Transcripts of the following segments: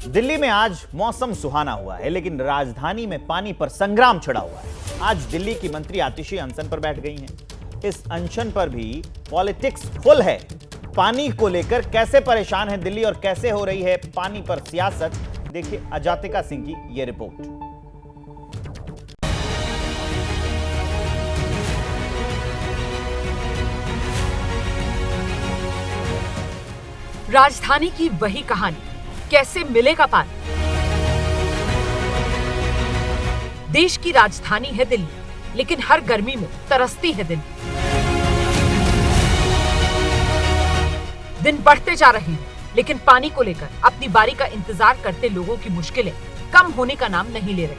दिल्ली में आज मौसम सुहाना हुआ है, लेकिन राजधानी में पानी पर संग्राम छिड़ा हुआ है। आज दिल्ली की मंत्री आतिशी अनशन पर बैठ गई हैं। इस अनशन पर भी पॉलिटिक्स फुल है। पानी को लेकर कैसे परेशान है दिल्ली और कैसे हो रही है पानी पर सियासत, देखिए अजातिका सिंह की यह रिपोर्ट। राजधानी की वही कहानी, कैसे मिलेगा पानी। देश की राजधानी है दिल्ली, लेकिन हर गर्मी में तरसती है दिल्ली। दिन बढ़ते जा रहे हैं, लेकिन पानी को लेकर अपनी बारी का इंतजार करते लोगों की मुश्किलें कम होने का नाम नहीं ले रही।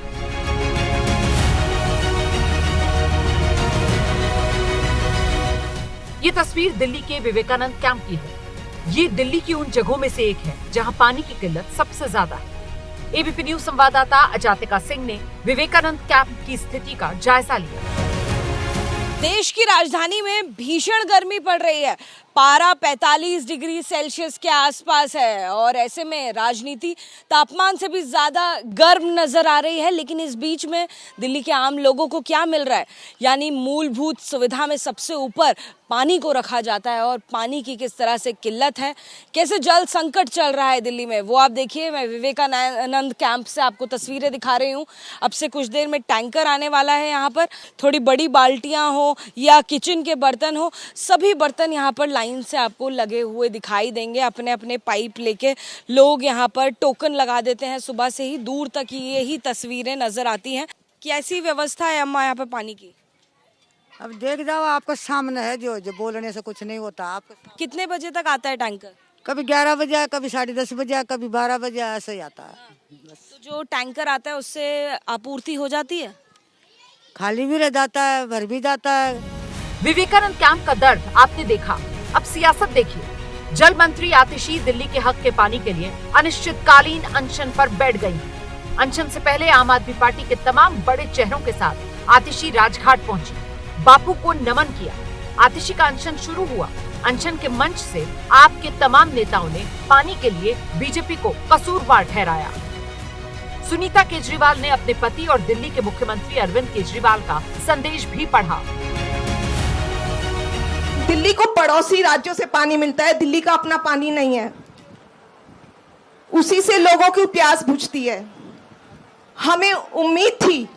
ये तस्वीर दिल्ली के विवेकानंद कैंप की है। ये दिल्ली की उन जगहों में से एक है जहां पानी की किल्लत सबसे ज्यादा है। एबीपी न्यूज संवाददाता अजातिका सिंह ने विवेकानंद कैंप की स्थिति का जायजा लिया। देश की राजधानी में भीषण गर्मी पड़ रही है। पारा 45 डिग्री सेल्सियस के आसपास है और ऐसे में राजनीति तापमान से भी ज्यादा गर्म नजर आ रही है। लेकिन इस बीच में दिल्ली के आम लोगों को क्या मिल रहा है, यानी मूलभूत सुविधा में सबसे ऊपर पानी को रखा जाता है और पानी की किस तरह से किल्लत है, कैसे जल संकट चल रहा है दिल्ली में, वो आप देखिए। मैं विवेकानंद कैंप से आपको तस्वीरें दिखा रही हूँ। अब से कुछ देर में टैंकर आने वाला है। यहाँ पर थोड़ी बड़ी बाल्टियां हो या किचन के बर्तन हो, सभी बर्तन यहाँ पर लाइन से आपको लगे हुए दिखाई देंगे। अपने अपने पाइप लेके लोग यहाँ पर टोकन लगा देते हैं। सुबह से ही दूर तक यही तस्वीरें नजर आती हैं। कैसी व्यवस्था है अम्मा यहाँ पे पानी की? अब देख जाओ, आपका सामने है। जो बोलने से कुछ नहीं होता। आपका कितने बजे तक आता है टैंकर? कभी 11 बजे, कभी 10:30 बजे, कभी 12 बजे, ऐसे ही आता है। तो जो टैंकर आता है उससे आपूर्ति हो जाती है? खाली भी रह जाता है, भर भी जाता है। विवेकानंद कैंप का दर्द आपने देखा, अब सियासत देखिए। जल मंत्री आतिशी दिल्ली के हक के पानी के लिए अनिश्चितकालीन अनशन पर बैठ गई। अनशन से पहले आम आदमी पार्टी के तमाम बड़े चेहरों के साथ आतिशी राजघाट पहुंची, बापू को नमन किया। आतिशी का अनशन शुरू हुआ। अनशन के मंच से आपके तमाम नेताओं ने पानी के लिए बीजेपी को कसूरवार ठहराया। सुनीता केजरीवाल ने अपने पति और दिल्ली के मुख्यमंत्री अरविंद केजरीवाल का संदेश भी पढ़ा। दिल्ली को पड़ोसी राज्यों से पानी मिलता है, दिल्ली का अपना पानी नहीं है। उसी से लोगों की प्यास बुझती है। हमें उम्मीद थी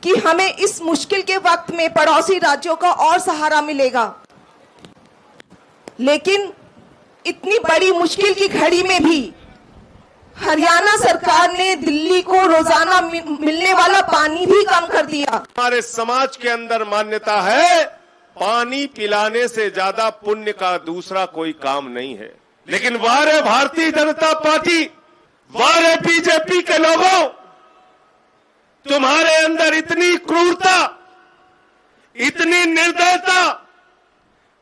कि हमें इस मुश्किल के वक्त में पड़ोसी राज्यों का और सहारा मिलेगा, लेकिन इतनी बड़ी मुश्किल की घड़ी में भी हरियाणा सरकार ने दिल्ली को रोजाना मिलने वाला पानी भी कम कर दिया। हमारे समाज के अंदर मान्यता है, पानी पिलाने से ज्यादा पुण्य का दूसरा कोई काम नहीं है। लेकिन वारे भारतीय जनता पार्टी, वारे बीजेपी के लोगों, तुम्हारे अंदर इतनी क्रूरता, इतनी निर्दयता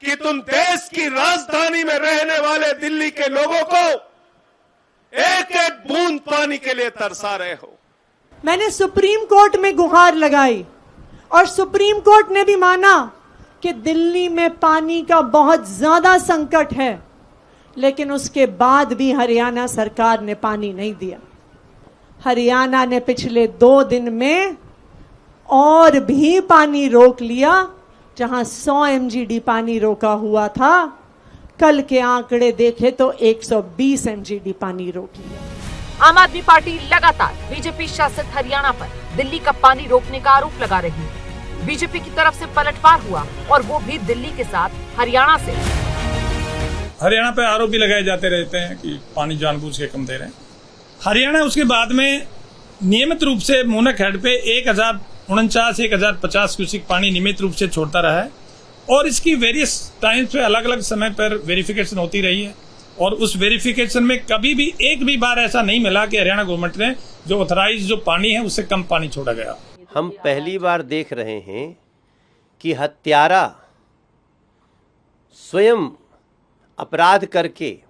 कि तुम देश की राजधानी में रहने वाले दिल्ली के लोगों को एक एक बूंद पानी के लिए तरसा रहे हो। मैंने सुप्रीम कोर्ट में गुहार लगाई और सुप्रीम कोर्ट ने भी माना कि दिल्ली में पानी का बहुत ज्यादा संकट है, लेकिन उसके बाद भी हरियाणा सरकार ने पानी नहीं दिया। हरियाणा ने पिछले 2 दिन में और भी पानी रोक लिया। जहां 100 MGD पानी रोका हुआ था, कल के आंकड़े देखे तो 120 MGD पानी रोक लिया। आम आदमी पार्टी लगातार बीजेपी शासित हरियाणा पर दिल्ली का पानी रोकने का आरोप लगा रही है। बीजेपी की तरफ से पलटवार हुआ और वो भी दिल्ली के साथ हरियाणा से। हरियाणा पे आरोप भी लगाए जाते रहते हैं कि पानी जानबूझ के कम दे रहे हैं। हरियाणा उसके बाद में नियमित रूप से मूनक हेड पे 1049-1050 क्यूसिक पानी नियमित रूप से छोड़ता रहा है और इसकी वेरियस टाइम्स पे अलग अलग समय पर वेरिफिकेशन होती रही है और उस वेरिफिकेशन में कभी भी एक भी बार ऐसा नहीं मिला कि हरियाणा गवर्नमेंट ने जो ऑथराइज जो पानी है उससे कम पानी छोड़ा गया। हम पहली बार देख रहे हैं कि हत्यारा स्वयं अपराध करके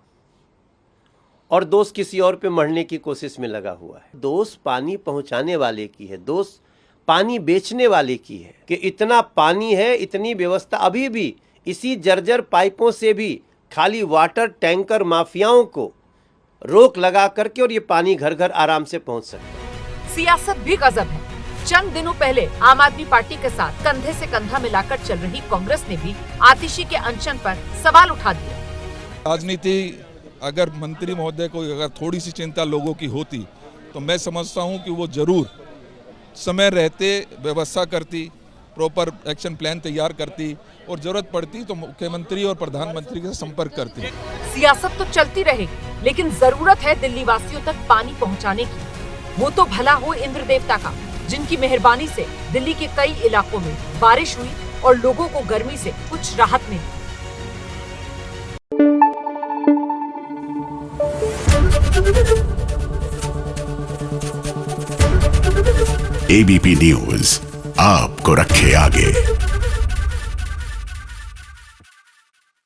और दोष किसी और पे मरने की कोशिश में लगा हुआ है। दोष पानी पहुंचाने वाले की है, दोष पानी बेचने वाले की है कि इतना पानी है, इतनी व्यवस्था। अभी भी इसी जर्जर पाइपों से भी खाली वाटर टैंकर माफियाओं को रोक लगा करके और ये पानी घर घर आराम से पहुंच सके। सियासत भी गजब है। चंद दिनों पहले आम आदमी पार्टी के साथ कंधे से कंधा मिलाकर चल रही कांग्रेस ने भी आतिशी के अनशन पर सवाल उठा दिया। राजनीति अगर मंत्री महोदय को अगर थोड़ी सी चिंता लोगों की होती तो मैं समझता हूं कि वो जरूर समय रहते व्यवस्था करती, प्रॉपर एक्शन प्लान तैयार करती और जरूरत पड़ती तो मुख्यमंत्री और प्रधानमंत्री के संपर्क करती। सियासत तो चलती रहेगी, लेकिन जरूरत है दिल्ली वासियों तक पानी पहुंचाने की। वो तो भला हो इंद्र देवता का, जिनकी मेहरबानी से दिल्ली के कई इलाकों में बारिश हुई और लोगों को गर्मी से कुछ राहत मिली। एबीपी न्यूज आपको रखे आगे।